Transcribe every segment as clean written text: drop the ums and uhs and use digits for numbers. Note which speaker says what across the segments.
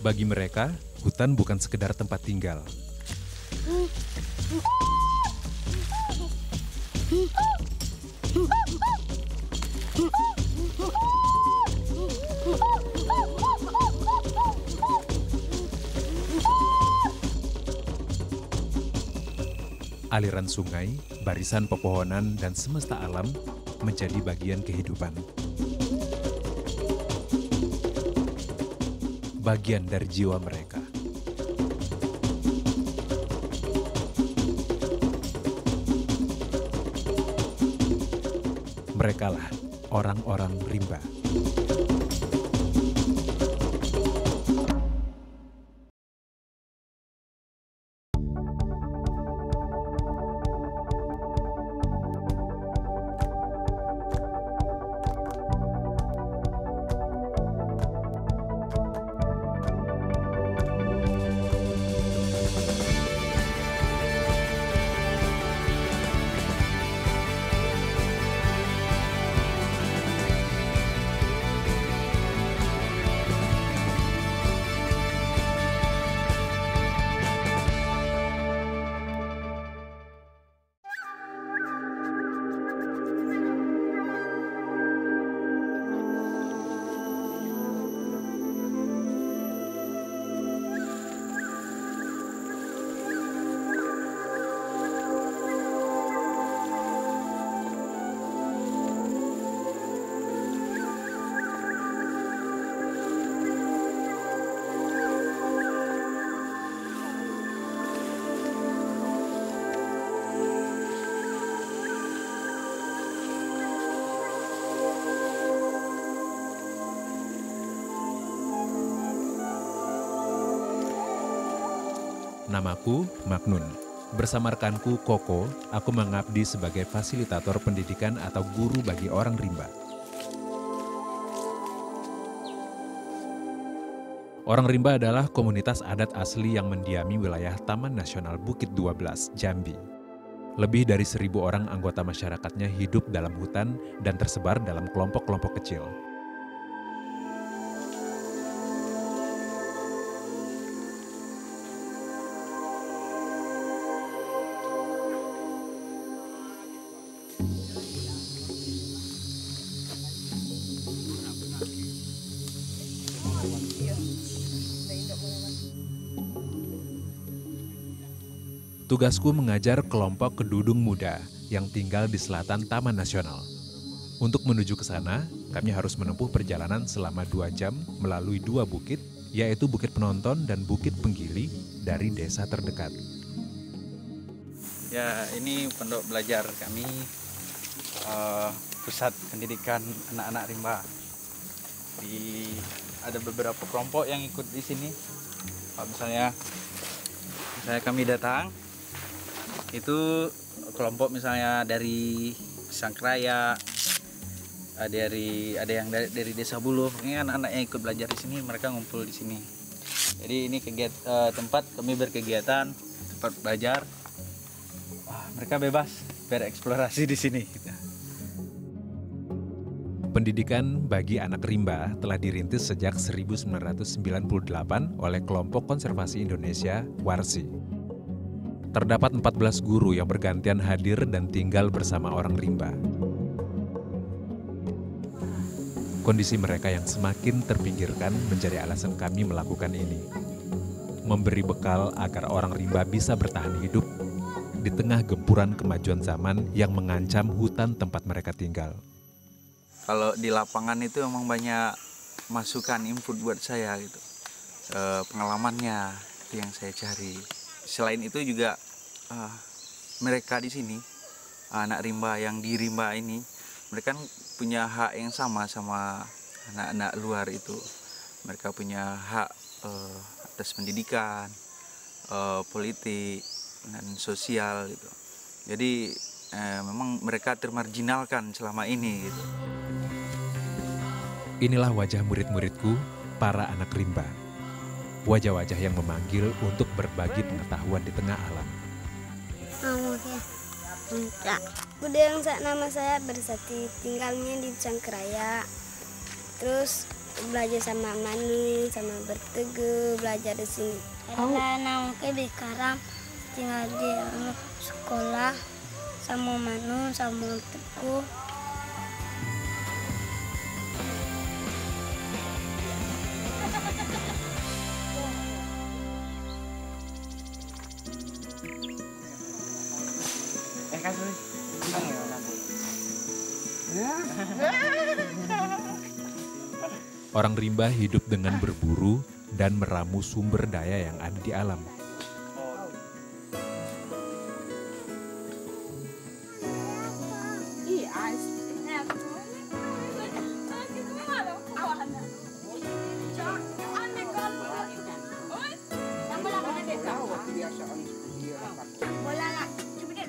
Speaker 1: Bagi mereka, hutan bukan sekedar tempat tinggal. Aliran sungai, barisan pepohonan, dan semesta alam menjadi bagian kehidupan. Bagian dari jiwa mereka. Merekalah orang-orang rimba. Namaku Magnun. Bersama rekanku Koko, aku mengabdi sebagai fasilitator pendidikan atau guru bagi orang rimba. Orang rimba adalah komunitas adat asli yang mendiami wilayah Taman Nasional Bukit 12, Jambi. Lebih dari 1.000 orang anggota masyarakatnya hidup dalam hutan dan tersebar dalam kelompok-kelompok kecil. Tugasku mengajar kelompok kedudung muda yang tinggal di selatan Taman Nasional. Untuk menuju ke sana, kami harus menempuh perjalanan selama 2 jam melalui 2 bukit, yaitu Bukit Penonton dan Bukit Penggili dari desa terdekat.
Speaker 2: Ya, ini pondok belajar kami, pusat pendidikan anak-anak rimba. Ada beberapa kelompok yang ikut di sini. Misalnya kami datang, itu kelompok misalnya dari Sangkraya, ada yang dari Desa Buluh. Ini anak-anak yang ikut belajar di sini, mereka ngumpul di sini. Jadi ini tempat kami berkegiatan, tempat belajar. Mereka bebas bereksplorasi di sini.
Speaker 1: Pendidikan bagi anak rimba telah dirintis sejak 1998 oleh Kelompok Konservasi Indonesia, Warsi. Terdapat 14 guru yang bergantian hadir dan tinggal bersama orang rimba. Kondisi mereka yang semakin terpinggirkan menjadi alasan kami melakukan ini. Memberi bekal agar orang rimba bisa bertahan hidup di tengah gempuran kemajuan zaman yang mengancam hutan tempat mereka tinggal.
Speaker 2: Kalau di lapangan itu emang banyak masukan input buat saya gitu. Pengalamannya itu yang saya cari. Selain itu juga mereka di sini, anak rimba yang di rimba ini, mereka punya hak yang sama anak-anak luar itu. Mereka punya hak atas pendidikan, politik, dan sosial gitu. Jadi memang mereka termarginalkan selama ini gitu.
Speaker 1: Inilah wajah murid-muridku, para anak rimba. Wajah-wajah yang memanggil untuk berbagi pengetahuan di tengah alam.
Speaker 3: Udah yang nama saya Bersati, tinggalnya di Cangkraya. Terus belajar sama Manu, sama berteduh, belajar di sini. Karena nangke sekarang tinggal di sekolah sama Manu, sama Teguh.
Speaker 1: Orang rimba hidup dengan berburu dan meramu sumber daya yang ada di alam.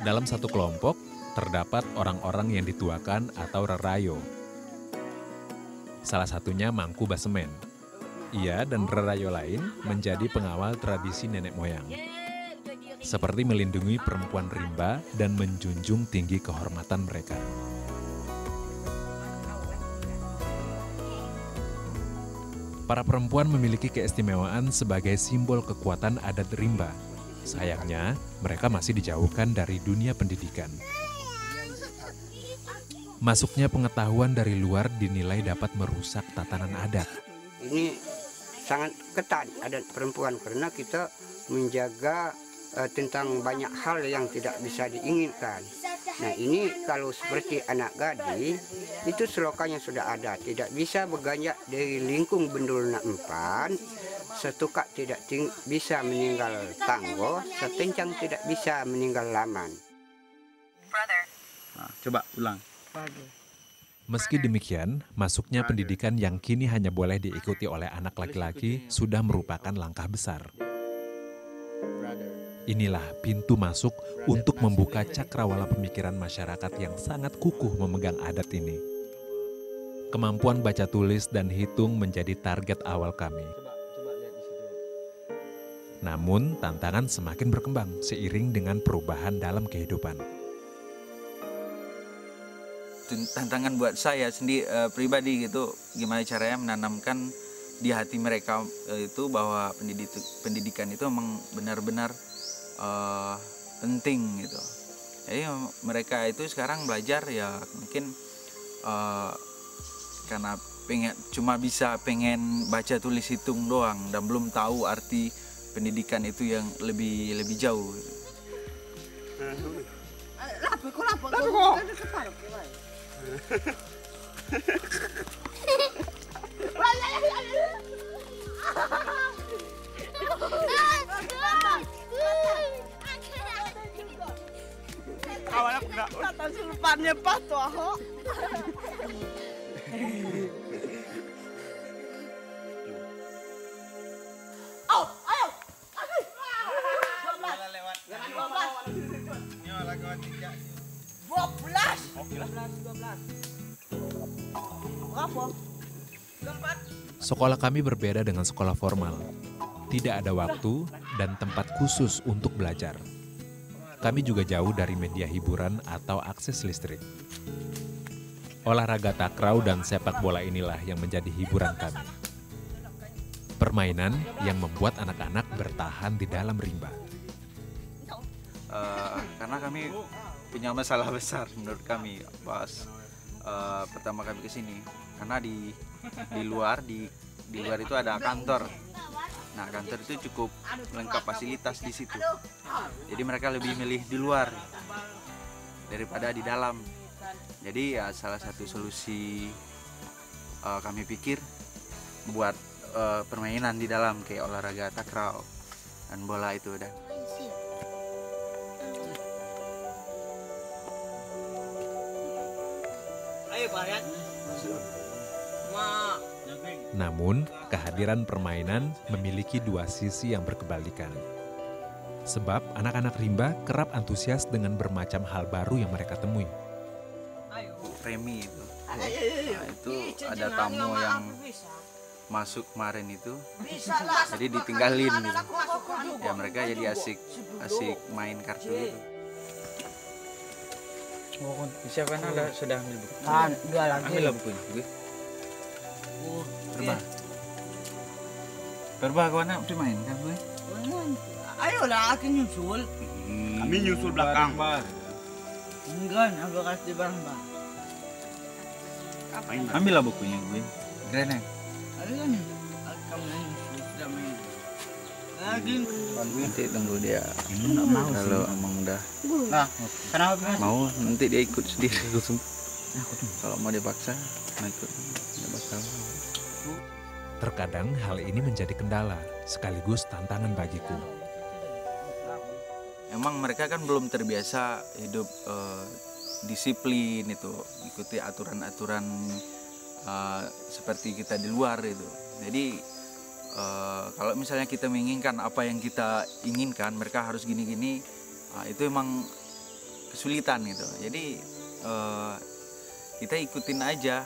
Speaker 1: Dalam satu kelompok, terdapat orang-orang yang dituakan atau rerayo. Salah satunya Mangku Basemen. Ia dan rerayo lain menjadi pengawal tradisi nenek moyang. Seperti melindungi perempuan rimba dan menjunjung tinggi kehormatan mereka. Para perempuan memiliki keistimewaan sebagai simbol kekuatan adat rimba. Sayangnya, mereka masih dijauhkan dari dunia pendidikan. Masuknya pengetahuan dari luar dinilai dapat merusak tatanan adat.
Speaker 4: Ini sangat ketat adat perempuan karena kita menjaga tentang banyak hal yang tidak bisa diinginkan. Nah ini kalau seperti anak gadis, itu slogannya sudah ada. Tidak bisa berganjak dari lingkung bendul nak empan, setukak tidak bisa meninggal tanggo, setencang tidak bisa meninggal laman.
Speaker 2: Nah, coba ulang.
Speaker 1: Meski demikian, masuknya pendidikan yang kini hanya boleh diikuti oleh anak laki-laki sudah merupakan langkah besar. Inilah pintu masuk untuk membuka cakrawala pemikiran masyarakat yang sangat kukuh memegang adat ini. Kemampuan baca tulis dan hitung menjadi target awal kami. Namun, tantangan semakin berkembang seiring dengan perubahan dalam kehidupan.
Speaker 2: Tantangan buat saya sendiri pribadi gitu, gimana caranya menanamkan di hati mereka itu bahwa pendidikan itu memang benar-benar penting gitu. Jadi mereka itu sekarang belajar ya mungkin karena cuma bisa pengen baca tulis hitung doang dan belum tahu arti pendidikan itu yang lebih jauh.
Speaker 5: Sulpannya patu ahok. Oh, ayo. 12. Berapa?
Speaker 1: Sekolah kami berbeda dengan sekolah formal. Tidak ada waktu dan tempat khusus untuk belajar. Kami juga jauh dari media hiburan atau akses listrik. Olahraga takraw dan sepak bola inilah yang menjadi hiburan kami. Permainan yang membuat anak-anak bertahan di dalam rimba.
Speaker 2: Karena kami punya masalah besar menurut kami pas pertama kami kesini. Karena di luar itu ada kantor. Nah, kantor itu cukup lengkap fasilitas di situ. Jadi mereka lebih milih di luar daripada di dalam. Jadi ya salah satu solusi kami pikir buat permainan di dalam kayak olahraga takraw dan bola itu dan
Speaker 1: Namun, kehadiran permainan memiliki dua sisi yang berkebalikan. Sebab anak-anak rimba kerap antusias dengan bermacam hal baru yang mereka temui.
Speaker 2: Remi itu. Nah, itu ada tamu yang masuk kemarin itu. Jadi ditinggalin gitu. Ya mereka jadi asik main kartu itu. Siapa yang sudah ambil buku?
Speaker 5: Dua lagi.
Speaker 2: Ambil bukunya. Perba. Perba kau nak main kan gue?
Speaker 5: Ayolah, aku nyusul.
Speaker 4: Kami nyusul belakang.
Speaker 5: Enggak, aku kasih barang-barang.
Speaker 2: Ambillah bukunya gue. Greneng.
Speaker 5: Ayo kan, kamu nyusul sudah main. Lagi.
Speaker 2: Nanti tunggu dia.
Speaker 4: Nggak mau sih.
Speaker 2: Kalau emang udah
Speaker 5: Nah, kenapa?
Speaker 2: mau nanti dia ikut sendiri. Kalau mau dipaksa, mau ikut. Nggak bakal.
Speaker 1: Terkadang hal ini menjadi kendala, sekaligus tantangan bagiku.
Speaker 2: Emang mereka kan belum terbiasa hidup disiplin itu, ikuti aturan-aturan seperti kita di luar itu. Jadi kalau misalnya kita menginginkan apa yang kita inginkan, mereka harus gini-gini, itu emang kesulitan gitu. Jadi kita ikutin aja,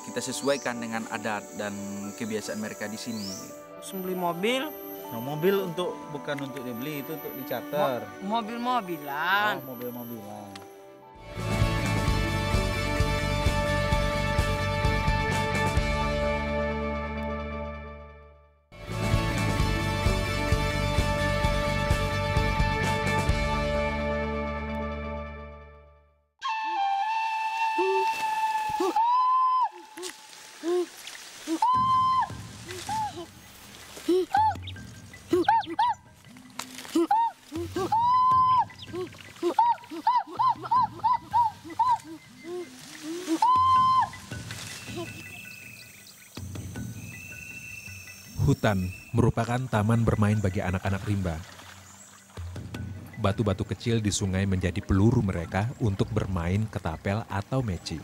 Speaker 2: kita sesuaikan dengan adat dan kebiasaan mereka di sini.
Speaker 5: Beli mobil,
Speaker 2: Nah, mobil bukan untuk dibeli, itu untuk dicater.
Speaker 5: mobil-mobilan.
Speaker 2: Mobil-mobilan.
Speaker 1: Hutan merupakan taman bermain bagi anak-anak rimba. Batu-batu kecil di sungai menjadi peluru mereka untuk bermain ketapel atau meci.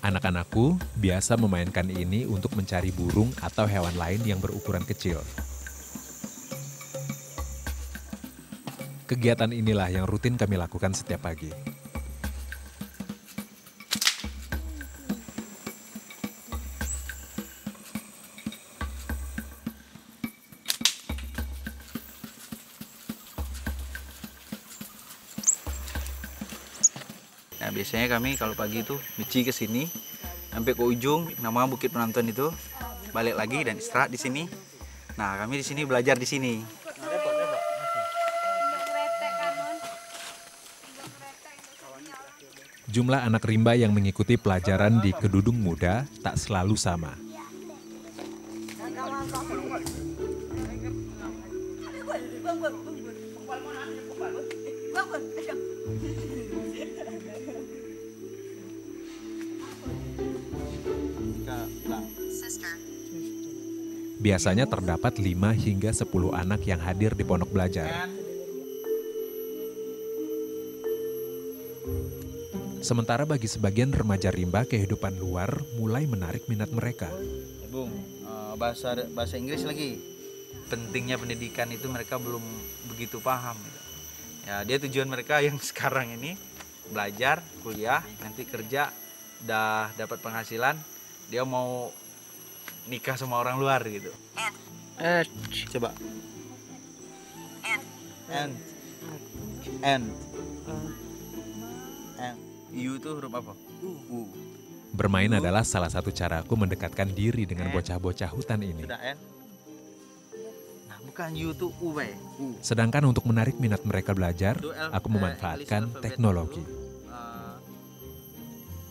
Speaker 1: Anak-anakku biasa memainkan ini untuk mencari burung atau hewan lain yang berukuran kecil. Kegiatan inilah yang rutin kami lakukan setiap pagi.
Speaker 2: Nah, biasanya kami kalau pagi itu meci ke sini sampai ke ujung nama Bukit Penonton itu, balik lagi dan istirahat di sini. Nah, kami di sini belajar di sini.
Speaker 1: Jumlah anak rimba yang mengikuti pelajaran di Kedudung Muda tak selalu sama. Biasanya terdapat 5 hingga 10 anak yang hadir di pondok belajar. Sementara bagi sebagian remaja rimba, kehidupan luar mulai menarik minat mereka.
Speaker 2: Bung, bahasa Inggris lagi. Pentingnya pendidikan itu mereka belum begitu paham. Gitu. Ya, dia tujuan mereka yang sekarang ini belajar, kuliah, nanti kerja, udah dapat penghasilan, dia mau nikah sama orang luar gitu. Coba. N. U itu huruf apa? U.
Speaker 1: Bermain adalah salah satu caraku mendekatkan diri dengan bocah-bocah hutan ini.
Speaker 2: Sudah N. Nah, bukan U itu U, Bay. U.
Speaker 1: Sedangkan untuk menarik minat mereka belajar, aku memanfaatkan teknologi.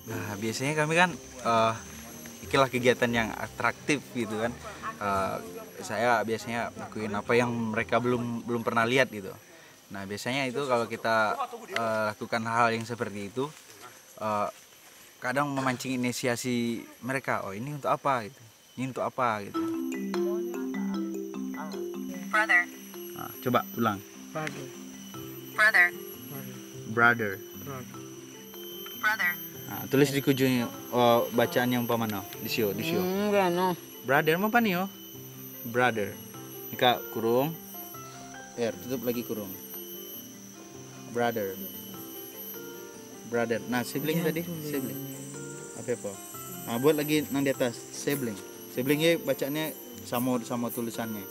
Speaker 2: Nah, biasanya kami kan ikilah kegiatan yang atraktif gitu kan. Saya biasanya lakuin apa yang mereka belum pernah lihat gitu. Nah, biasanya itu kalau kita lakukan hal yang seperti itu, kadang memancing inisiasi mereka. Oh, ini untuk apa gitu? Ini untuk apa gitu?
Speaker 6: Brother.
Speaker 2: Nah, coba ulang.
Speaker 6: Brother.
Speaker 2: Brother.
Speaker 6: Brother.
Speaker 2: Nah, tulis di ujungnya bacaan yang pamano di sio.
Speaker 5: Enggak, no.
Speaker 2: Brother apa nih yo? Brother. Ika kurung. Tutup lagi kurung. Brother. Nah, sibling tadi, sibling. Apa? Nah, buat lagi nang di atas, sibling. Siblingnya bacaannya sama tulisannya.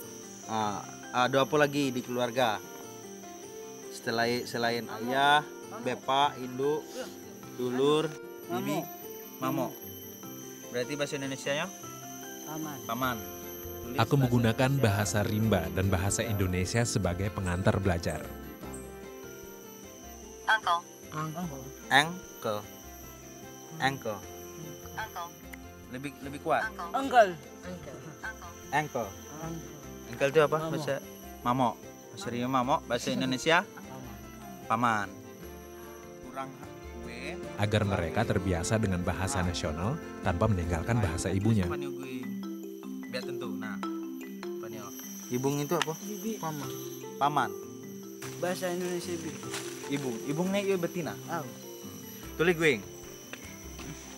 Speaker 2: Ada apa lagi di keluarga? Selain ayah, bapak, induk, dulur, bibi, mamo. Berarti bahasa Indonesianya? Paman. Tulis
Speaker 1: Aku
Speaker 2: bahasa
Speaker 1: menggunakan
Speaker 2: Indonesia.
Speaker 1: bahasa rimba dan bahasa Indonesia sebagai pengantar belajar.
Speaker 6: Uncle.
Speaker 2: Ankle.
Speaker 6: Uncle.
Speaker 2: Lebih kuat.
Speaker 5: Uncle.
Speaker 2: Ankle. Ankle itu apa? Bahasa mamo. Bahasa Rimba mamo, bahasa Indonesia paman. Kurang gue
Speaker 1: Agar mereka terbiasa dengan bahasa nasional tanpa meninggalkan bahasa ibunya.
Speaker 2: Biar tentu. Nah. Panyo. Ibung itu apa?
Speaker 5: Bibi. Mama.
Speaker 2: Paman.
Speaker 5: Bahasa Indonesia bibi.
Speaker 2: Ibungnya itu betina.
Speaker 5: Tahu.
Speaker 2: Tulis gue.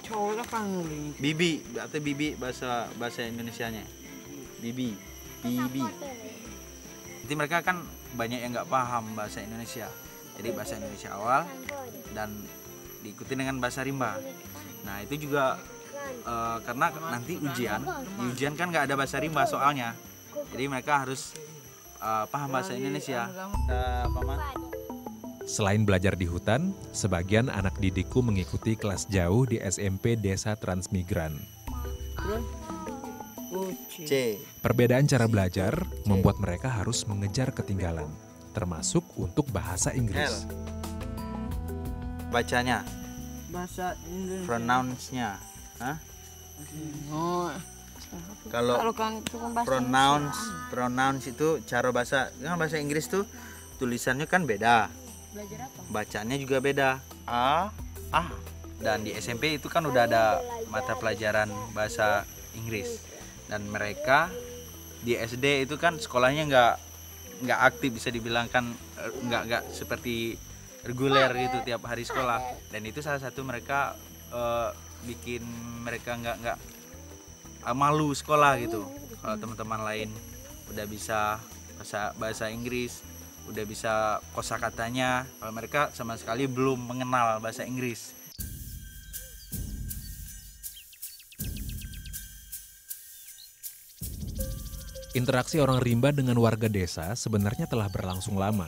Speaker 5: Cowok lah kan nguling.
Speaker 2: Bibi, berarti bibi bahasa Indonesianya. Bibi. Jadi mereka kan banyak yang nggak paham bahasa Indonesia. Jadi bahasa Indonesia awal dan diikuti dengan bahasa rimba. Nah itu juga karena nanti di ujian kan nggak ada bahasa rimba soalnya. Jadi mereka harus paham bahasa Indonesia. Paman.
Speaker 1: Selain belajar di hutan, sebagian anak didikku mengikuti kelas jauh di SMP Desa Transmigran.
Speaker 2: C.
Speaker 1: Perbedaan cara belajar membuat mereka harus mengejar ketinggalan, termasuk untuk bahasa Inggris.
Speaker 2: Bacanya,
Speaker 5: Bahasa Indonesia.
Speaker 2: pronounce-nya. Hah?
Speaker 5: Oh.
Speaker 2: Kalau
Speaker 5: kan itu kan bahasa
Speaker 2: pronounce itu cara bahasa, kan bahasa Inggris tuh tulisannya kan beda. Bacanya juga beda. Dan di SMP itu kan udah ada mata pelajaran bahasa Inggris. Dan mereka di SD itu kan sekolahnya nggak aktif, bisa dibilang kan nggak seperti reguler gitu tiap hari sekolah. Dan itu salah satu mereka bikin mereka nggak malu sekolah gitu. Kalau teman-teman lain udah bisa bahasa Inggris, udah bisa kosakatanya, kalau mereka sama sekali belum mengenal bahasa Inggris.
Speaker 1: Interaksi orang rimba dengan warga desa sebenarnya telah berlangsung lama.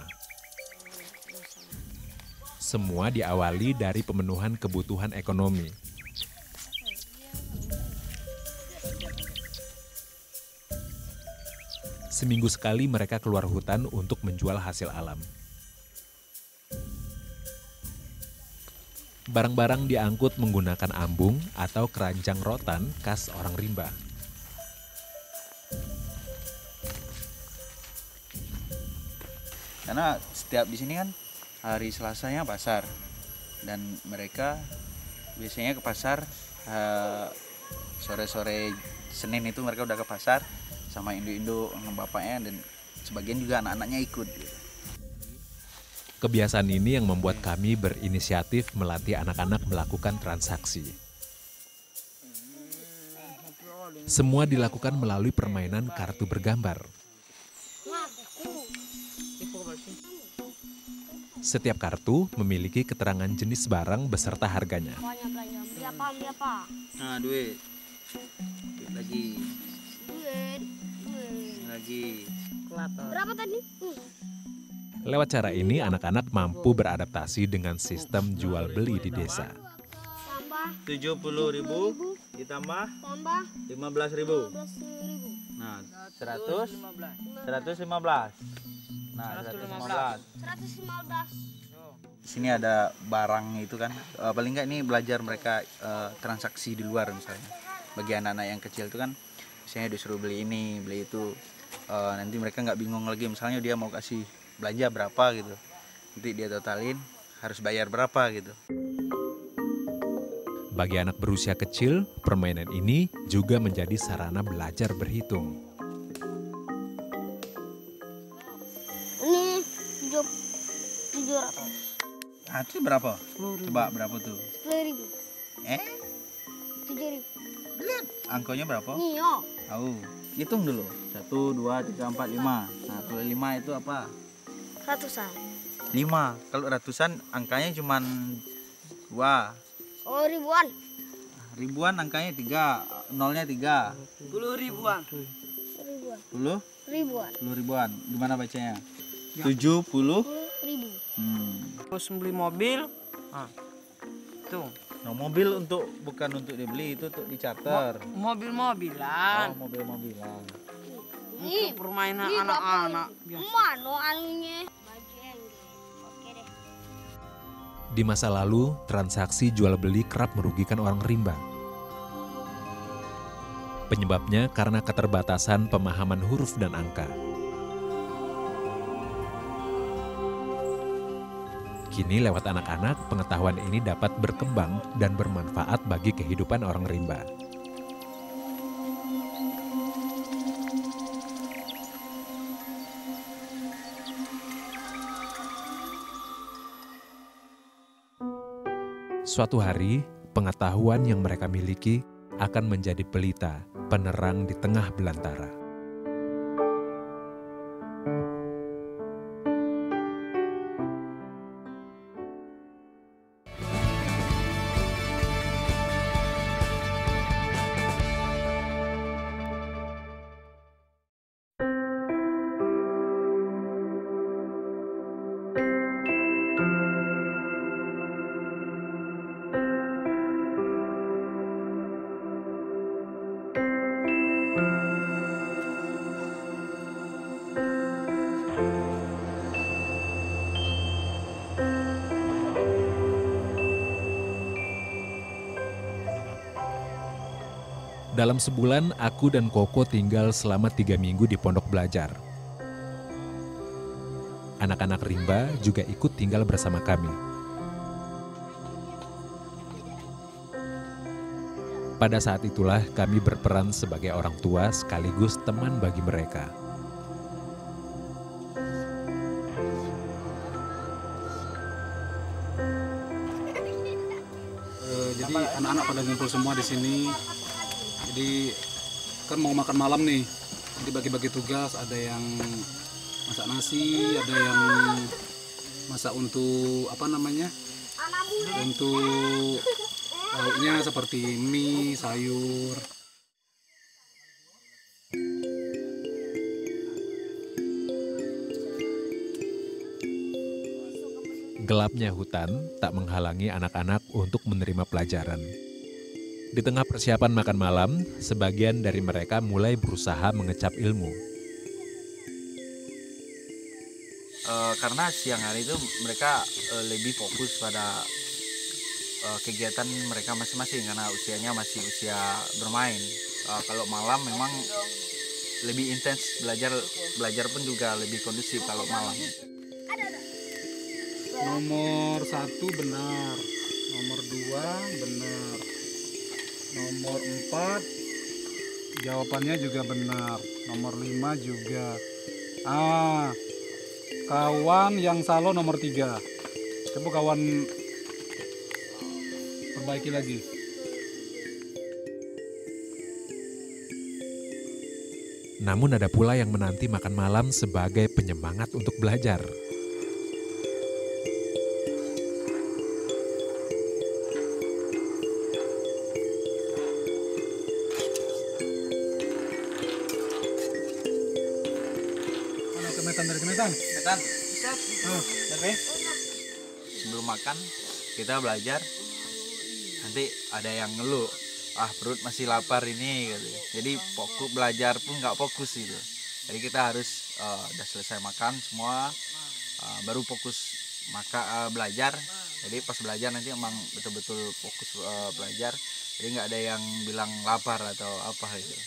Speaker 1: Semua diawali dari pemenuhan kebutuhan ekonomi. Seminggu sekali mereka keluar hutan untuk menjual hasil alam. Barang-barang diangkut menggunakan ambung atau keranjang rotan khas orang rimba.
Speaker 2: Karena setiap di sini kan hari Selasanya pasar, dan mereka biasanya ke pasar sore-sore Senin itu mereka udah ke pasar sama induk-induk sama bapaknya, dan sebagian juga anak-anaknya ikut.
Speaker 1: Kebiasaan ini yang membuat kami berinisiatif melatih anak-anak melakukan transaksi. Semua dilakukan melalui permainan kartu bergambar. Setiap kartu memiliki keterangan jenis barang beserta harganya.
Speaker 2: Nah, duit lagi.
Speaker 3: Berapa tadi?
Speaker 1: Lewat cara ini, anak-anak mampu beradaptasi dengan sistem jual beli di desa.
Speaker 3: Tambah
Speaker 2: 70.000 ditambah
Speaker 3: tambah
Speaker 2: 15.000.
Speaker 3: 15.000.
Speaker 2: Nah, 115. Nah, 115.
Speaker 3: 115.
Speaker 2: Di sini ada barang itu kan, paling nggak ini belajar mereka transaksi di luar misalnya. Bagi anak-anak yang kecil itu kan, misalnya disuruh beli ini, beli itu, nanti mereka nggak bingung lagi, misalnya dia mau kasih belanja berapa gitu, nanti dia totalin harus bayar berapa gitu.
Speaker 1: Bagi anak berusia kecil, permainan ini juga menjadi sarana belajar berhitung.
Speaker 3: Ini 700.
Speaker 2: Ah, itu berapa? Coba berapa tuh?
Speaker 3: 10.000. 7.000.
Speaker 2: Lihat angkonya berapa?
Speaker 3: Iya.
Speaker 2: Tahu. Hitung dulu. 1, 2, 3, 4, 5. Nah, kalau 5 itu apa?
Speaker 3: Ratusan.
Speaker 2: 5. Kalau ratusan angkanya cuma 2.
Speaker 3: Oh, ribuan.
Speaker 2: Ribuan angkanya 3, nolnya 3.
Speaker 5: 10 ribuan.
Speaker 3: ribuan.
Speaker 6: 10 ribuan. Gimana bacanya?
Speaker 3: Ya.
Speaker 6: 70
Speaker 3: ribu.
Speaker 5: Terus beli mobil. Tuh.
Speaker 6: Nah, mobil bukan untuk dibeli, itu untuk dicater.
Speaker 5: Mobil-mobilan.
Speaker 6: Oh, mobil-mobilan.
Speaker 5: Untuk permainan anak-anak.
Speaker 3: Mana anunya? Oke deh.
Speaker 1: Di masa lalu, transaksi jual beli kerap merugikan orang rimba. Penyebabnya karena keterbatasan pemahaman huruf dan angka. Kini lewat anak-anak, pengetahuan ini dapat berkembang dan bermanfaat bagi kehidupan orang rimba. Suatu hari, pengetahuan yang mereka miliki akan menjadi pelita, penerang di tengah belantara. Dalam sebulan, aku dan Koko tinggal selama 3 minggu di pondok belajar. Anak-anak rimba juga ikut tinggal bersama kami. Pada saat itulah kami berperan sebagai orang tua sekaligus teman bagi mereka.
Speaker 7: Jadi anak-anak pada ngumpul semua di sini. Jadi kan mau makan malam nih, jadi bagi-bagi tugas, ada yang masak nasi, ada yang masak untuk untuk lauknya seperti mie, sayur.
Speaker 1: Gelapnya hutan tak menghalangi anak-anak untuk menerima pelajaran. Di tengah persiapan makan malam, sebagian dari mereka mulai berusaha mengecap ilmu.
Speaker 2: Karena siang hari itu mereka lebih fokus pada kegiatan mereka masing-masing karena usianya masih usia bermain. Kalau malam memang lebih intens belajar pun juga lebih kondusif kalau malam.
Speaker 7: Nomor 1 benar, nomor 2 benar. Nomor 4 jawabannya juga benar. Nomor 5 juga. Kawan yang salah nomor 3. Coba kawan perbaiki lagi.
Speaker 1: Namun ada pula yang menanti makan malam sebagai penyemangat untuk belajar.
Speaker 2: Kemetan. Sebelum makan kita belajar. Nanti ada yang ngeluh, perut masih lapar ini gitu. Jadi fokus belajar pun nggak fokus gitu. Jadi kita harus udah selesai makan semua, baru fokus belajar. Jadi pas belajar nanti emang betul-betul fokus belajar. Jadi nggak ada yang bilang lapar atau apa gitu.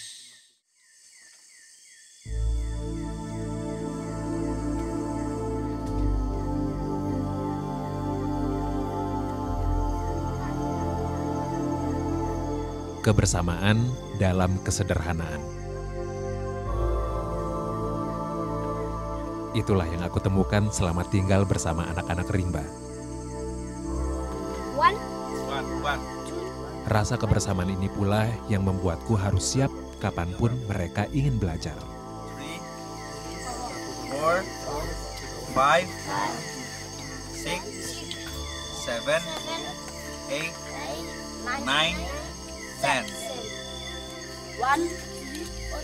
Speaker 1: Kebersamaan dalam kesederhanaan. Itulah yang aku temukan selama tinggal bersama anak-anak rimba. Rasa kebersamaan ini pula yang membuatku harus siap kapanpun mereka ingin belajar.
Speaker 2: 3, 4, 5, 6, 7, 8, 9, 10.
Speaker 3: 1, 2, 3, 4, 5, 6, 7, 8, 9, 10.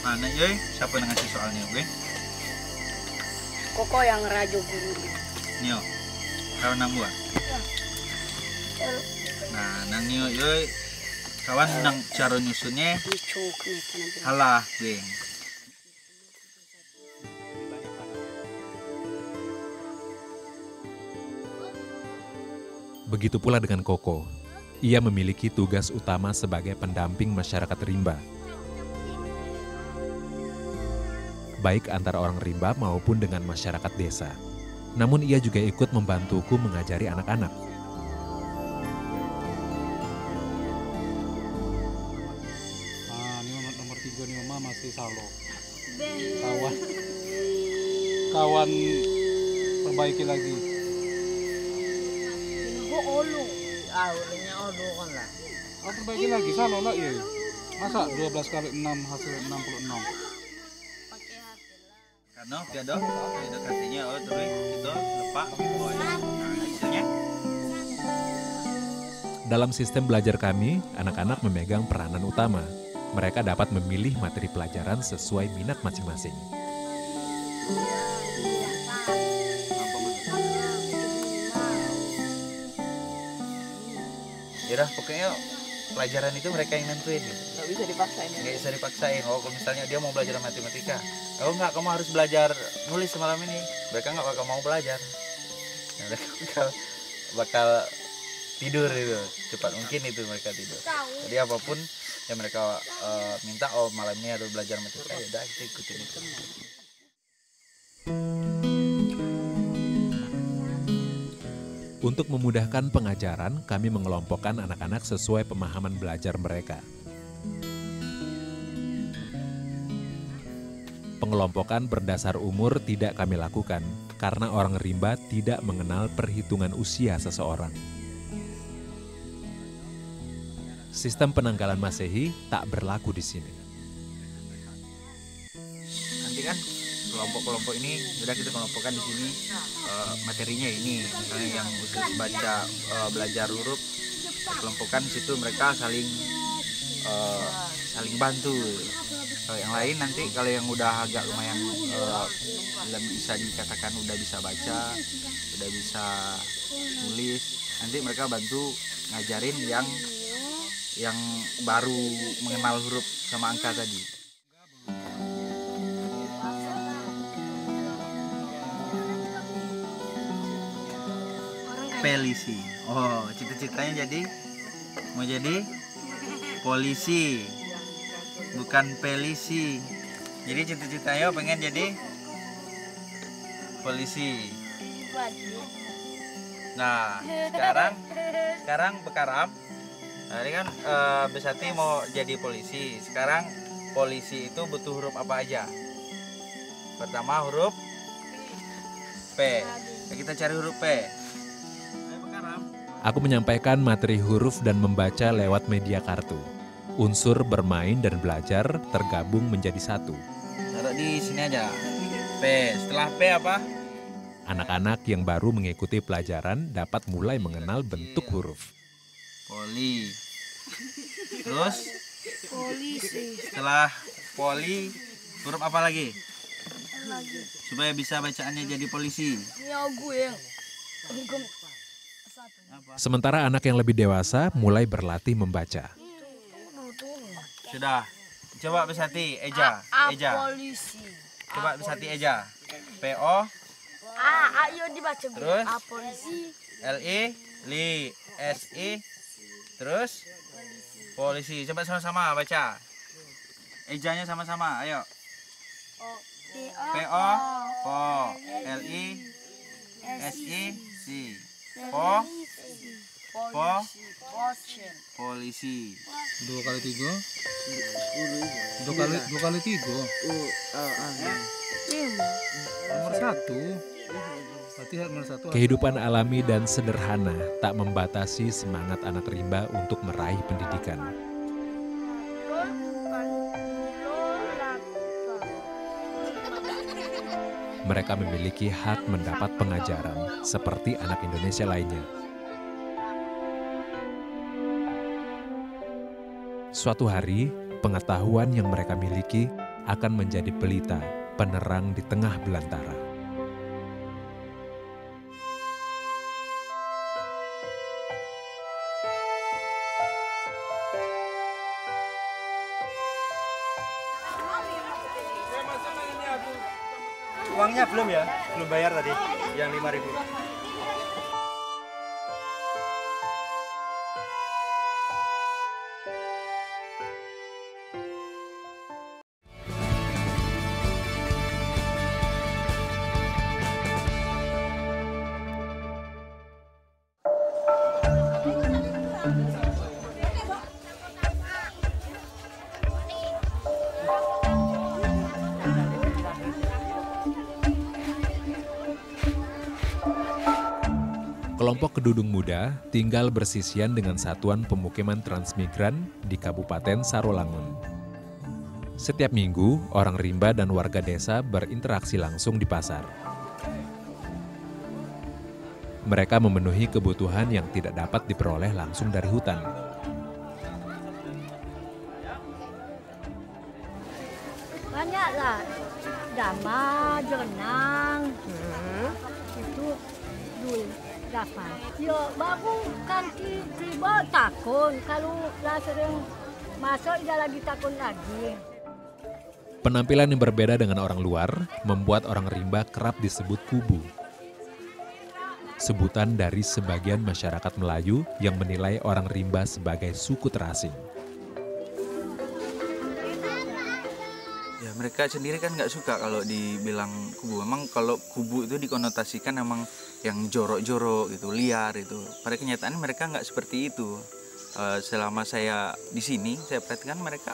Speaker 2: Mana Yoy? Siapa yang ngasih soalnya gue?
Speaker 3: Koko yang rajo guru.
Speaker 2: Nio, kawan nang gua. Nah, nang Nio Yoy, kawan nang cara nyusunnya. Halah, gue.
Speaker 1: Begitu pula dengan Koko. Ia memiliki tugas utama sebagai pendamping masyarakat rimba. Baik antara orang rimba maupun dengan masyarakat desa. Namun ia juga ikut membantuku mengajari anak-anak.
Speaker 7: Nah, ini nomor 3 nih Mama masih Salo. Kawan perbaiki lagi. Oh, perbaiki lagi Salo lah ya. Masa 12 kali 6 hasil 66.
Speaker 2: Karena piado katanya terus itu lepak hasilnya.
Speaker 1: Dalam sistem belajar kami, anak-anak memegang peranan utama. Mereka dapat memilih materi pelajaran sesuai minat masing-masing.
Speaker 2: Ya pokoknya pelajaran itu mereka yang nentuin gitu.
Speaker 5: Nggak bisa dipaksain.
Speaker 2: Nggak bisa dipaksain. Oh, kalau misalnya dia mau belajar matematika, oh enggak, kamu harus belajar nulis semalam ini. Mereka nggak bakal mau belajar. Nah, mereka bakal tidur itu. Cepat mungkin itu mereka tidur. Jadi apapun yang mereka minta, oh malam ini harus belajar matematika, ya udah kita ikutin itu.
Speaker 1: Untuk memudahkan pengajaran, kami mengelompokkan anak-anak sesuai pemahaman belajar mereka. Pengelompokan berdasar umur tidak kami lakukan, karena orang rimba tidak mengenal perhitungan usia seseorang. Sistem penanggalan Masehi tak berlaku di sini.
Speaker 2: Nanti kan kelompok-kelompok ini sudah kita kelompokkan di sini, materinya ini, misalnya yang khusus baca belajar huruf, kelompokkan di situ mereka saling bantu. Kalau yang lain nanti kalau yang udah agak lumayan bisa dikatakan udah bisa baca, udah bisa tulis, nanti mereka bantu ngajarin yang baru mengenal huruf sama angka tadi. Polisi. Oh, cita-citanya mau jadi polisi, bukan pelisi. Jadi cita-citanya pengen jadi polisi. Nah, sekarang Bekaram. Nah, ini kan Besati mau jadi polisi. Sekarang polisi itu butuh huruf apa aja? Pertama huruf P. Nah, kita cari huruf P.
Speaker 1: Aku menyampaikan materi huruf dan membaca lewat media kartu. Unsur bermain dan belajar tergabung menjadi satu.
Speaker 2: Taruh di sini aja. P. Setelah P apa?
Speaker 1: Anak-anak yang baru mengikuti pelajaran dapat mulai mengenal bentuk huruf.
Speaker 2: Poli. Terus?
Speaker 3: Polisi.
Speaker 2: Setelah poli, huruf apa lagi? Supaya bisa bacaannya jadi polisi.
Speaker 1: Sementara anak yang lebih dewasa mulai berlatih membaca.
Speaker 2: Sudah. Coba Besati, Eja.
Speaker 3: Polisi.
Speaker 2: Coba Besati Eja. P-O.
Speaker 3: Ayo dibaca.
Speaker 2: Terus?
Speaker 3: Polisi.
Speaker 2: L-I. Li. S-I. Terus? Polisi. Coba sama-sama baca. Ejanya sama-sama, ayo. P-O. Po. L-I. S-I. Si. Po. Polisi.
Speaker 7: 2 kali 3. 2 kali 3. Nomor 1. Berarti nomor 1.
Speaker 1: Kehidupan alami dan sederhana tak membatasi semangat anak rimba untuk meraih pendidikan. Mereka memiliki hak mendapat pengajaran seperti anak Indonesia lainnya. Suatu hari, pengetahuan yang mereka miliki akan menjadi pelita, penerang di tengah belantara.
Speaker 8: Uangnya belum ya? Belum bayar tadi, yang 5.000.
Speaker 1: Kelompok Kedudung Muda tinggal bersisian dengan Satuan Pemukiman Transmigran di Kabupaten Sarolangun. Setiap minggu, orang rimba dan warga desa berinteraksi langsung di pasar. Mereka memenuhi kebutuhan yang tidak dapat diperoleh langsung dari hutan.
Speaker 9: Banyaklah, dama, jenang, itu dulu. Yo baru kan tiba takun, kalau lah sering masuk dia lagi takun lagi.
Speaker 1: Penampilan yang berbeda dengan orang luar membuat orang rimba kerap disebut kubu. Sebutan dari sebagian masyarakat Melayu yang menilai orang rimba sebagai suku terasing.
Speaker 2: Ya mereka sendiri kan nggak suka kalau dibilang kubu. Memang kalau kubu itu dikonotasikan memang yang jorok-jorok gitu, liar itu. Pada kenyataannya mereka nggak seperti itu. Selama saya di sini, saya perhatikan mereka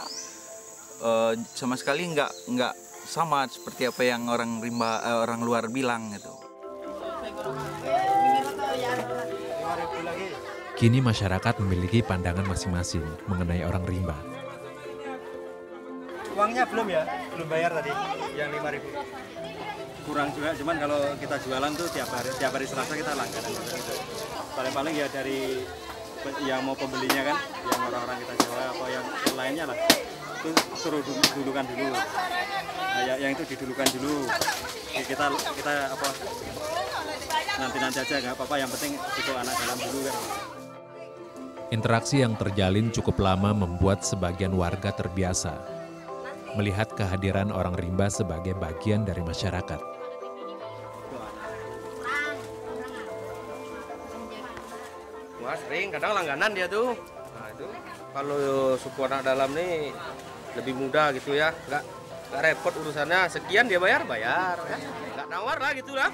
Speaker 2: sama sekali nggak sama seperti apa yang orang rimba, orang luar bilang gitu.
Speaker 1: Kini masyarakat memiliki pandangan masing-masing mengenai orang rimba.
Speaker 8: Uangnya belum ya? Belum bayar tadi, yang 5.000.
Speaker 10: Kurang juga, cuman kalau kita jualan tuh tiap hari Selasa kita langganan gitu. Paling-paling ya dari yang mau pembelinya kan, yang orang-orang kita jual apa yang lainnya lah, itu suruh dulukan dulu. Nah, yang itu didulukan dulu. Kita apa nanti aja nggak apa-apa, yang penting itu anak dalam dulu kan.
Speaker 1: Interaksi yang terjalin cukup lama membuat sebagian warga terbiasa melihat kehadiran orang rimba sebagai bagian dari masyarakat.
Speaker 11: Wah sering, kadang langganan dia tuh. Nah itu kalau suku anak dalam nih lebih mudah gitu ya, nggak repot urusannya. Sekian dia bayar ya. Nggak nawar lah gitu lah.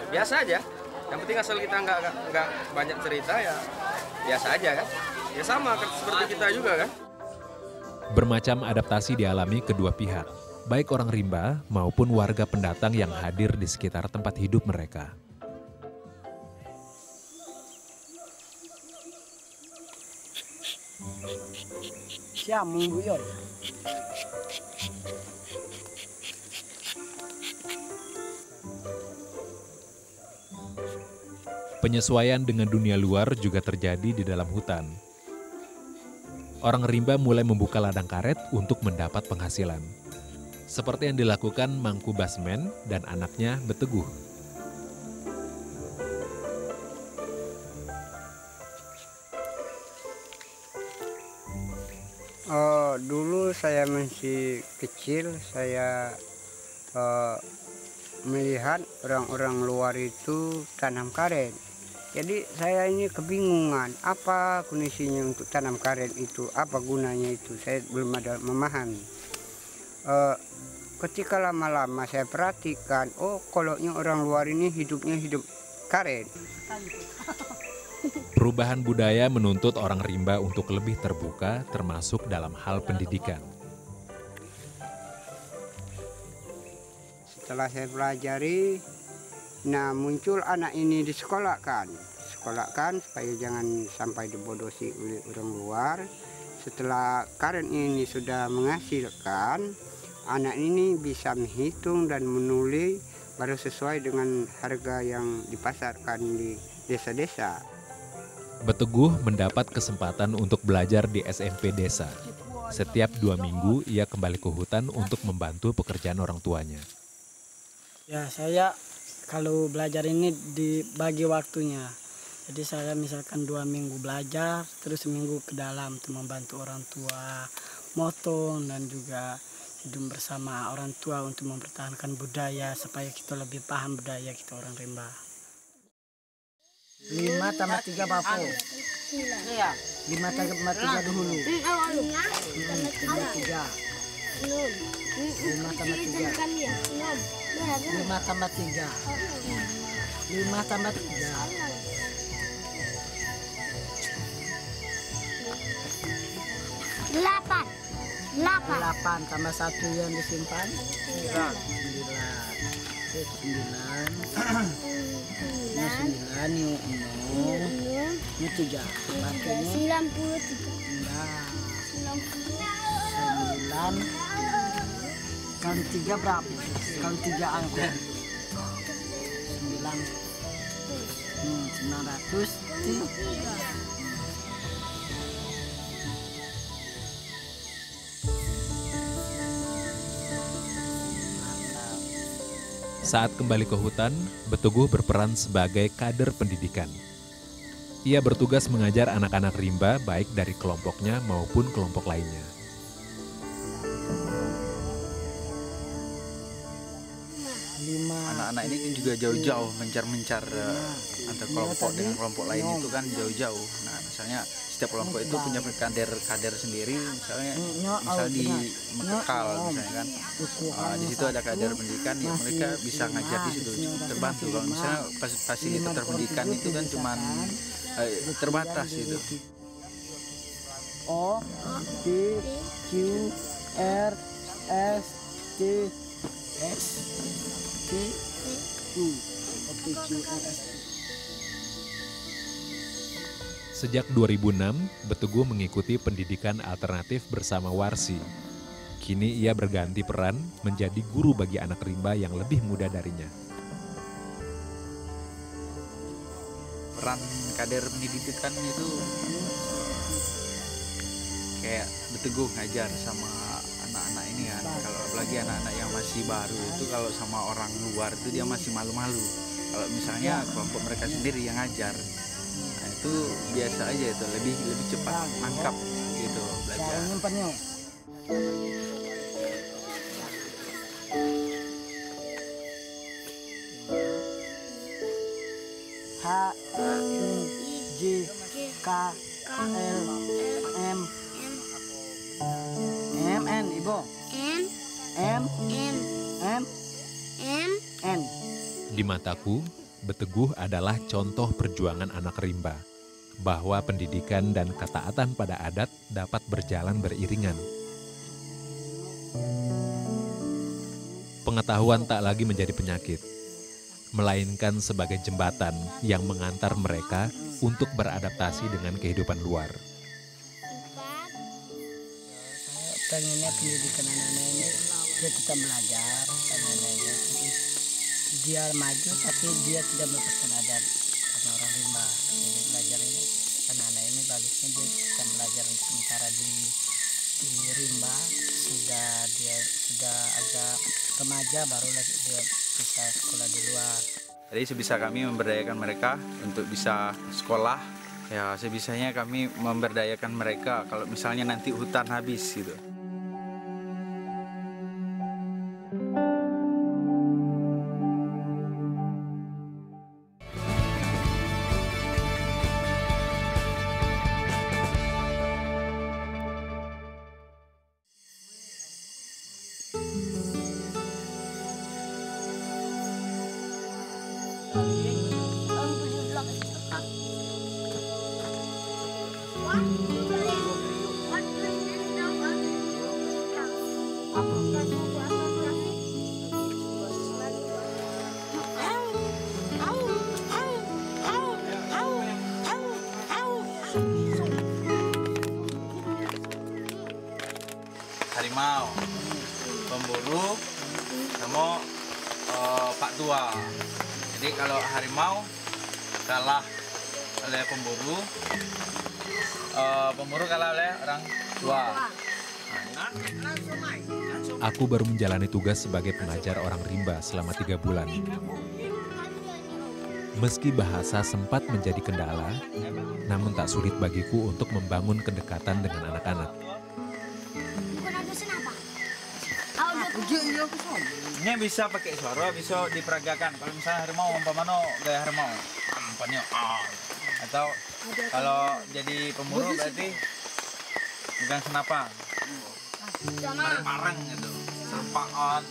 Speaker 11: Biasa aja. Yang penting asal kita nggak banyak cerita ya biasa aja kan. Ya sama seperti kita juga kan.
Speaker 1: Bermacam adaptasi dialami kedua pihak, baik orang rimba maupun warga pendatang yang hadir di sekitar tempat hidup mereka. Penyesuaian dengan dunia luar juga terjadi di dalam hutan. Orang rimba mulai membuka ladang karet untuk mendapat penghasilan. Seperti yang dilakukan Mangku Basmen dan anaknya Beteguh.
Speaker 4: Dulu saya masih kecil, saya melihat orang-orang luar itu tanam karet. Jadi saya ini kebingungan, apa kondisinya untuk tanam karet itu, apa gunanya itu, saya belum ada memahami. Ketika lama-lama saya perhatikan, oh koloknya orang luar ini hidupnya hidup karet.
Speaker 1: Perubahan budaya menuntut orang rimba untuk lebih terbuka, termasuk dalam hal pendidikan.
Speaker 4: Setelah saya pelajari, nah muncul anak ini disekolahkan supaya jangan sampai dibodohi oleh orang luar. Setelah karet ini sudah menghasilkan, anak ini bisa menghitung dan menulis baru sesuai dengan harga yang dipasarkan di desa-desa.
Speaker 1: Beteguh mendapat kesempatan untuk belajar di SMP desa. Setiap 2 minggu ia kembali ke hutan untuk membantu pekerjaan orang tuanya.
Speaker 12: Ya, saya kalau belajar ini dibagi waktunya. Jadi saya misalkan 2 minggu belajar, terus seminggu ke dalam untuk membantu orang tua, motong dan juga hidup bersama orang tua untuk mempertahankan budaya supaya kita lebih paham budaya kita orang Rimba. 5 tambah 3 berapa? 5 tambah 3 dulu. 5 tambah 3. 5 tambah 3. 5 tambah 3. 5 tambah 3. 8 tambah 1 yang disimpan 9. 9 ini 3 makanya 9 kali 3 berapa? Kali 3 angka 900.
Speaker 1: Saat kembali ke hutan, Beteguh berperan sebagai kader pendidikan. Ia bertugas mengajar anak-anak rimba baik dari kelompoknya maupun kelompok lainnya.
Speaker 2: Anak-anak ini kan juga jauh-jauh mencar-mencar antar kelompok dengan kelompok lain itu kan jauh-jauh. Nah, misalnya setiap kelompok itu punya kader sendiri, misalnya di Mekekal misalnya kan, di situ ada kader pendidikan yang mereka bisa ngajar di situ, cukup terbantu. Kalau misalnya fasilitas pendidikan itu kan cuman terbatas itu.
Speaker 12: O, P, Q, R, S, T, S, T, U, O, P, Q, R, S, T.
Speaker 1: Sejak 2006, Beteguh mengikuti pendidikan alternatif bersama Warsi. Kini ia berganti peran menjadi guru bagi anak rimba yang lebih muda darinya.
Speaker 2: Peran kader pendidikan itu kayak Beteguh ngajar sama anak-anak ini kan. Kalau apalagi anak-anak yang masih baru itu kalau sama orang luar itu dia masih malu-malu. Kalau misalnya kelompok mereka sendiri yang ngajar, nah itu biasa aja, itu lebih cepat nangkap gitu belajar.
Speaker 12: H, I, J, K, L, M, N, Ibu. M, N.
Speaker 1: Di mataku, Beteguh adalah contoh perjuangan anak rimba, bahwa pendidikan dan ketaatan pada adat dapat berjalan beriringan. Pengetahuan tak lagi menjadi penyakit, melainkan sebagai jembatan yang mengantar mereka untuk beradaptasi dengan kehidupan luar.
Speaker 12: Pengennya pendidikan anak-anak ini dia tetap belajar, anak-anak ini dia maju tapi dia tidak melepaskan adat karena orang rimba. Jadi belajar ini anak-anak ini bagusnya dia tetap belajar sementara di rimba, sudah agak remaja barulah dia bisa sekolah di luar.
Speaker 2: Jadi sebisa kami memberdayakan mereka untuk bisa sekolah, ya sebisanya kami memberdayakan mereka kalau misalnya nanti hutan habis gitu. Harimau, pemburu, sama Pak Tua. Jadi kalau harimau kalah
Speaker 6: oleh pemburu. Pemburu kalah oleh orang tua.
Speaker 1: Aku baru menjalani tugas sebagai pengajar orang rimba selama 3 bulan. Meski bahasa sempat menjadi kendala, namun tak sulit bagiku untuk membangun kedekatan dengan anak-anak.
Speaker 6: Ini bisa pakai suara, bisa diperagakan. Kalau misalnya harimau, umpamanya gaya harimau, umpamanya atau kalau jadi pemburu berarti bukan senapang, marang-marang gitu, serpaan.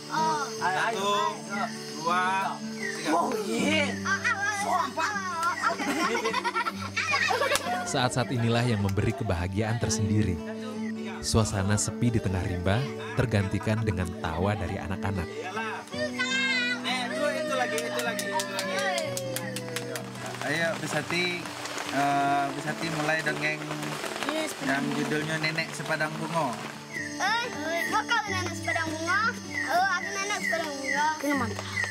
Speaker 6: 1, 2, 3.
Speaker 1: Saat-saat inilah yang memberi kebahagiaan tersendiri. Suasana sepi di tengah rimba tergantikan dengan tawa dari anak-anak.
Speaker 6: Itu lagi. Ayo Bisati mulai dongeng yang judulnya Nenek Sepadang Bunga.
Speaker 3: Bakal nenek sepadang bunga. Aku nenek sepadang bunga.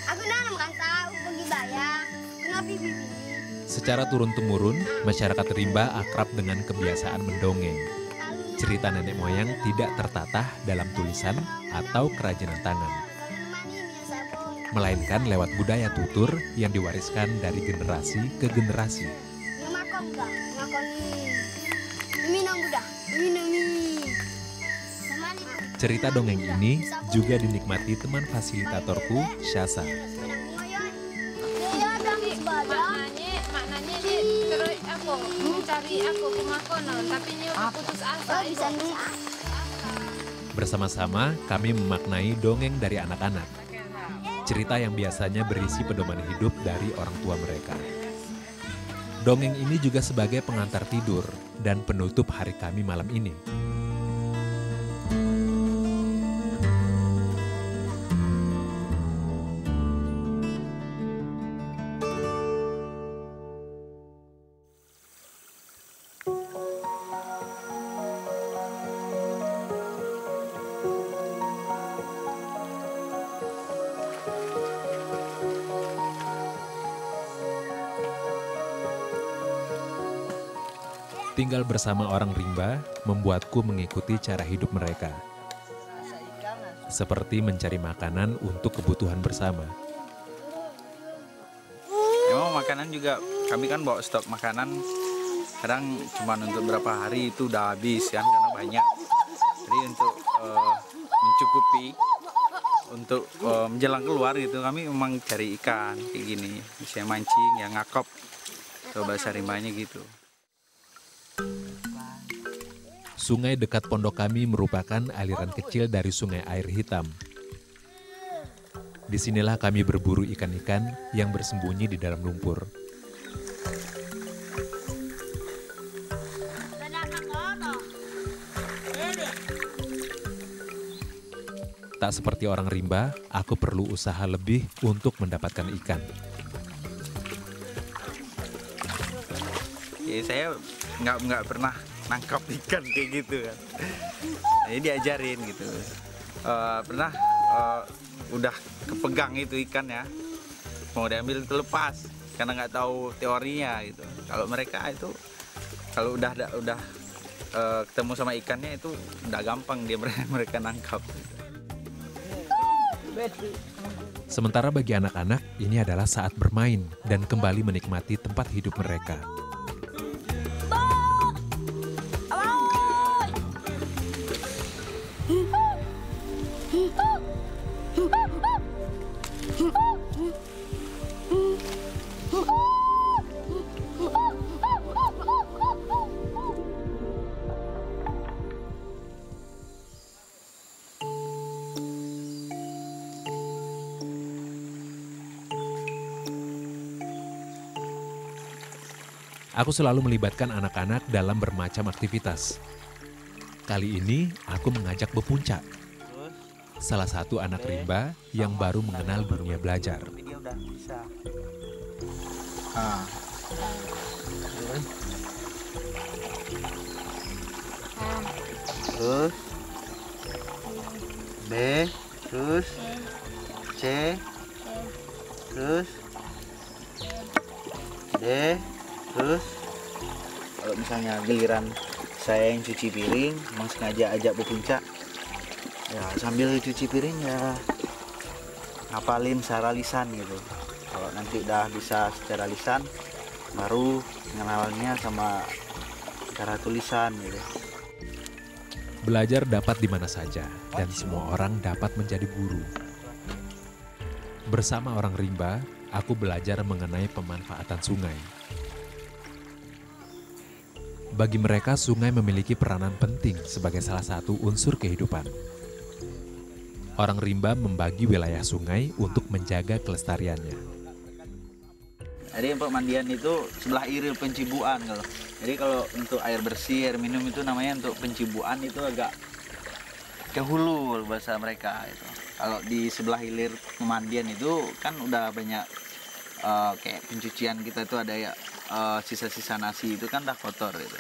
Speaker 3: Aku nanam kantau pergi bayar. Kenapa bibi?
Speaker 1: Secara turun-temurun, masyarakat rimba akrab dengan kebiasaan mendongeng. Cerita nenek moyang tidak tertatah dalam tulisan atau kerajinan tangan, melainkan lewat budaya tutur yang diwariskan dari generasi ke generasi. Cerita dongeng ini juga dinikmati teman fasilitatorku, Syasa.
Speaker 13: Maknanya terus aku mencari aku kemakonon, tapi ini putus asa.
Speaker 1: Bersama-sama kami memaknai dongeng dari anak-anak. Cerita yang biasanya berisi pedoman hidup dari orang tua mereka. Dongeng ini juga sebagai pengantar tidur dan penutup hari kami malam ini. Tinggal bersama orang rimba membuatku mengikuti cara hidup mereka. Seperti mencari makanan untuk kebutuhan bersama.
Speaker 2: Memang makanan juga, kami kan bawa stok makanan, kadang cuma untuk berapa hari itu udah habis kan, karena banyak. Jadi untuk mencukupi, untuk menjelang keluar gitu, kami memang cari ikan kayak gini. Misalnya mancing, yang ngakop, atau bahasa rimbanya gitu.
Speaker 1: Sungai dekat pondok kami merupakan aliran kecil dari Sungai Air Hitam. Disinilah kami berburu ikan-ikan yang bersembunyi di dalam lumpur. Tak seperti orang rimba, aku perlu usaha lebih untuk mendapatkan ikan.
Speaker 2: Ya, saya nggak pernah nangkap ikan kayak gitu kan. Jadi diajarin gitu. Pernah udah kepegang itu ikan ya, mau diambil itu lepas karena nggak tahu teorinya gitu. Kalau mereka itu kalau udah ketemu sama ikannya itu udah gampang dia mereka nangkap.
Speaker 1: Sementara bagi anak-anak ini adalah saat bermain dan kembali menikmati tempat hidup mereka. Aku selalu melibatkan anak-anak dalam bermacam aktivitas. Kali ini aku mengajak bepuncak. Salah satu anak rimba yang baru mengenal dunia belajar.
Speaker 2: Dia udah bisa. Terus B, terus C, terus D, terus Kalau misalnya giliran saya yang cuci piring, memang sengaja ajak berpuncak. Ya sambil cuci piring ya ngapalin secara lisan gitu. Kalau nanti udah bisa secara lisan, baru mengenalnya sama cara tulisan gitu.
Speaker 1: Belajar dapat di mana saja dan semua orang dapat menjadi guru. Bersama orang rimba, aku belajar mengenai pemanfaatan sungai. Bagi mereka, sungai memiliki peranan penting sebagai salah satu unsur kehidupan. Orang rimba membagi wilayah sungai untuk menjaga kelestariannya.
Speaker 2: Jadi pemandian itu sebelah iril pencibuan kalau. Jadi kalau untuk air bersih, air minum itu namanya untuk pencibuan itu agak ke hulu bahasa mereka itu. Kalau di sebelah hilir pemandian itu kan udah banyak kayak pencucian kita itu ada ya sisa-sisa nasi itu kan udah kotor gitu.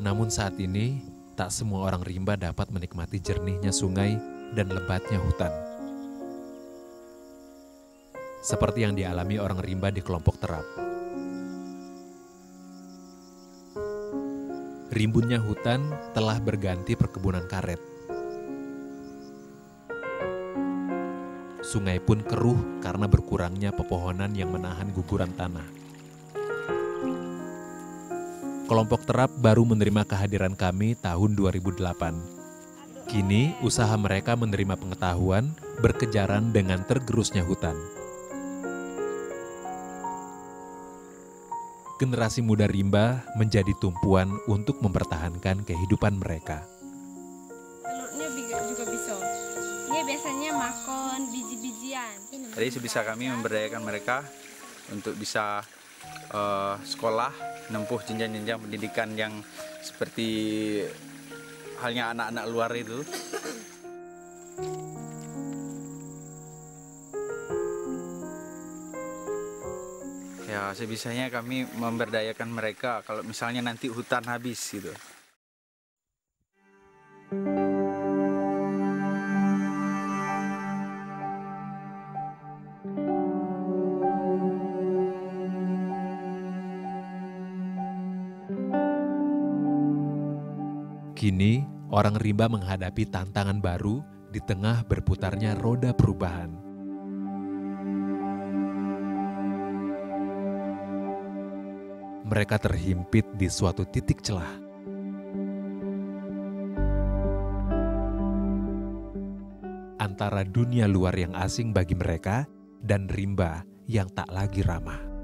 Speaker 1: Namun saat ini, tak semua orang rimba dapat menikmati jernihnya sungai dan lebatnya hutan. Seperti yang dialami orang rimba di kelompok Terap. Rimbunnya hutan telah berganti perkebunan karet. Sungai pun keruh karena berkurangnya pepohonan yang menahan guguran tanah. Kelompok Terap baru menerima kehadiran kami tahun 2008. Kini usaha mereka menerima pengetahuan berkejaran dengan tergerusnya hutan. Generasi muda rimba menjadi tumpuan untuk mempertahankan kehidupan mereka.
Speaker 13: Telurnya juga bisa. Dia biasanya makan biji-bijian.
Speaker 2: Jadi sebisa kami memberdayakan mereka untuk bisa sekolah, menempuh jenjang-jenjang pendidikan yang seperti halnya anak-anak luar itu. Ya sebisanya kami memberdayakan mereka kalau misalnya nanti hutan habis gitu.
Speaker 1: Kini, orang rimba menghadapi tantangan baru di tengah berputarnya roda perubahan. Mereka terhimpit di suatu titik celah. Antara dunia luar yang asing bagi mereka dan rimba yang tak lagi ramah.